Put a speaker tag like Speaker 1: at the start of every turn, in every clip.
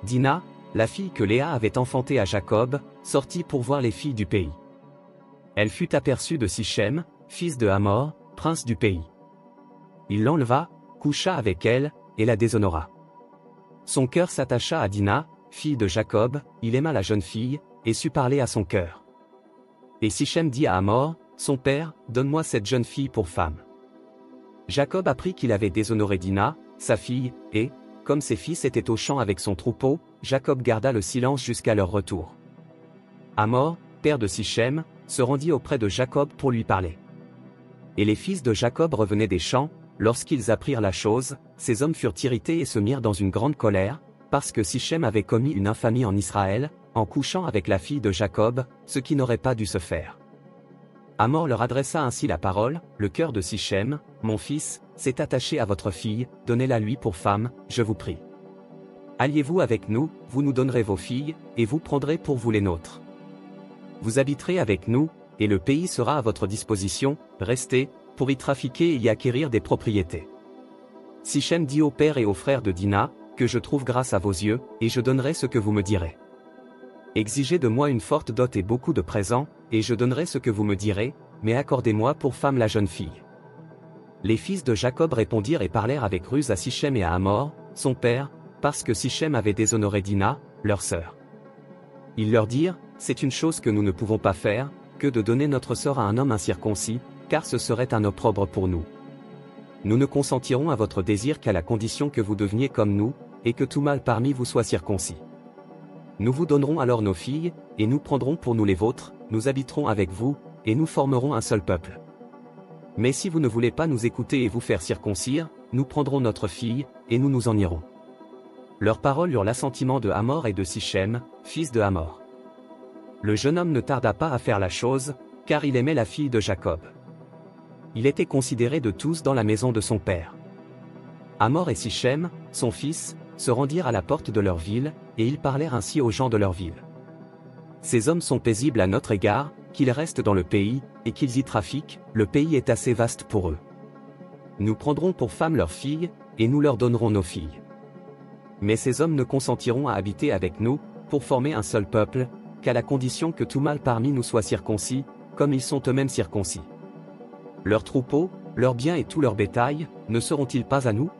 Speaker 1: Dina, la fille que Léa avait enfantée à Jacob, sortit pour voir les filles du pays. Elle fut aperçue de Sichem, fils de Hamor, prince du pays. Il l'enleva, coucha avec elle, et la déshonora. Son cœur s'attacha à Dina, fille de Jacob, il aima la jeune fille, et sut parler à son cœur. Et Sichem dit à Hamor, son père, donne-moi cette jeune fille pour femme. Jacob apprit qu'il avait déshonoré Dina, sa fille, et, comme ses fils étaient au champ avec son troupeau, Jacob garda le silence jusqu'à leur retour. Hamor, père de Sichem, se rendit auprès de Jacob pour lui parler. Et les fils de Jacob revenaient des champs, lorsqu'ils apprirent la chose, ces hommes furent irrités et se mirent dans une grande colère, parce que Sichem avait commis une infamie en Israël, en couchant avec la fille de Jacob, ce qui n'aurait pas dû se faire. Hamor leur adressa ainsi la parole, le cœur de Sichem, mon fils, s'est attaché à votre fille, donnez-la lui pour femme, je vous prie. Alliez-vous avec nous, vous nous donnerez vos filles, et vous prendrez pour vous les nôtres. Vous habiterez avec nous, et le pays sera à votre disposition, restez, pour y trafiquer et y acquérir des propriétés. Sichem dit au père et aux frères de Dina, que je trouve grâce à vos yeux, et je donnerai ce que vous me direz. Exigez de moi une forte dot et beaucoup de présents, et je donnerai ce que vous me direz, mais accordez-moi pour femme la jeune fille. Les fils de Jacob répondirent et parlèrent avec ruse à Sichem et à Hamor, son père, parce que Sichem avait déshonoré Dina, leur sœur. Ils leur dirent, c'est une chose que nous ne pouvons pas faire, que de donner notre sœur à un homme incirconcis, car ce serait un opprobre pour nous. Nous ne consentirons à votre désir qu'à la condition que vous deveniez comme nous, et que tout mâle parmi vous soit circoncis. Nous vous donnerons alors nos filles, et nous prendrons pour nous les vôtres, nous habiterons avec vous, et nous formerons un seul peuple. Mais si vous ne voulez pas nous écouter et vous faire circoncire, nous prendrons notre fille, et nous nous en irons. Leurs paroles eurent l'assentiment de Hamor et de Sichem, fils de Hamor. Le jeune homme ne tarda pas à faire la chose, car il aimait la fille de Jacob. Il était considéré de tous dans la maison de son père. Hamor et Sichem, son fils, se rendirent à la porte de leur ville, et ils parlèrent ainsi aux gens de leur ville. Ces hommes sont paisibles à notre égard, qu'ils restent dans le pays, et qu'ils y trafiquent, le pays est assez vaste pour eux. Nous prendrons pour femmes leurs filles, et nous leur donnerons nos filles. Mais ces hommes ne consentiront à habiter avec nous, pour former un seul peuple, qu'à la condition que tout mâle parmi nous soit circoncis, comme ils sont eux-mêmes circoncis. Leurs troupeaux, leurs biens et tout leur bétail, ne seront-ils pas à nous?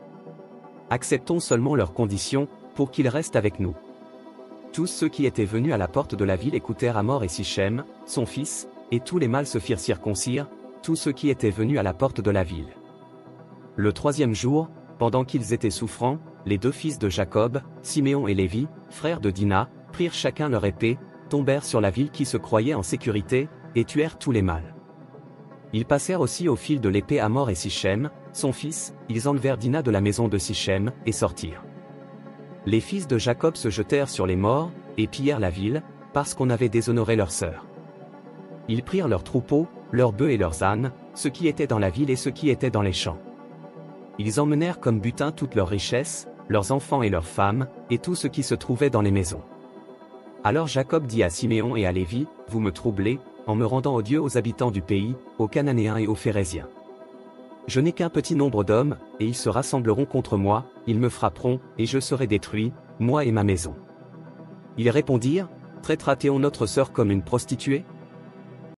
Speaker 1: Acceptons seulement leurs conditions, pour qu'ils restent avec nous. Tous ceux qui étaient venus à la porte de la ville écoutèrent Hamor et Sichem, son fils, et tous les mâles se firent circoncire, tous ceux qui étaient venus à la porte de la ville. Le troisième jour, pendant qu'ils étaient souffrants, les deux fils de Jacob, Siméon et Lévi, frères de Dina, prirent chacun leur épée, tombèrent sur la ville qui se croyait en sécurité, et tuèrent tous les mâles. Ils passèrent aussi au fil de l'épée Hamor et Sichem, son fils, ils enlevèrent Dina de la maison de Sichem, et sortirent. Les fils de Jacob se jetèrent sur les morts, et pillèrent la ville, parce qu'on avait déshonoré leur sœur. Ils prirent leurs troupeaux, leurs bœufs et leurs ânes, ceux qui étaient dans la ville et ceux qui étaient dans les champs. Ils emmenèrent comme butin toutes leurs richesses, leurs enfants et leurs femmes, et tout ce qui se trouvait dans les maisons. Alors Jacob dit à Siméon et à Lévi, vous me troublez, en me rendant odieux aux habitants du pays, aux Cananéens et aux Phéréziens. Je n'ai qu'un petit nombre d'hommes, et ils se rassembleront contre moi, ils me frapperont, et je serai détruit, moi et ma maison. Ils répondirent, traitera-t-on notre sœur comme une prostituée?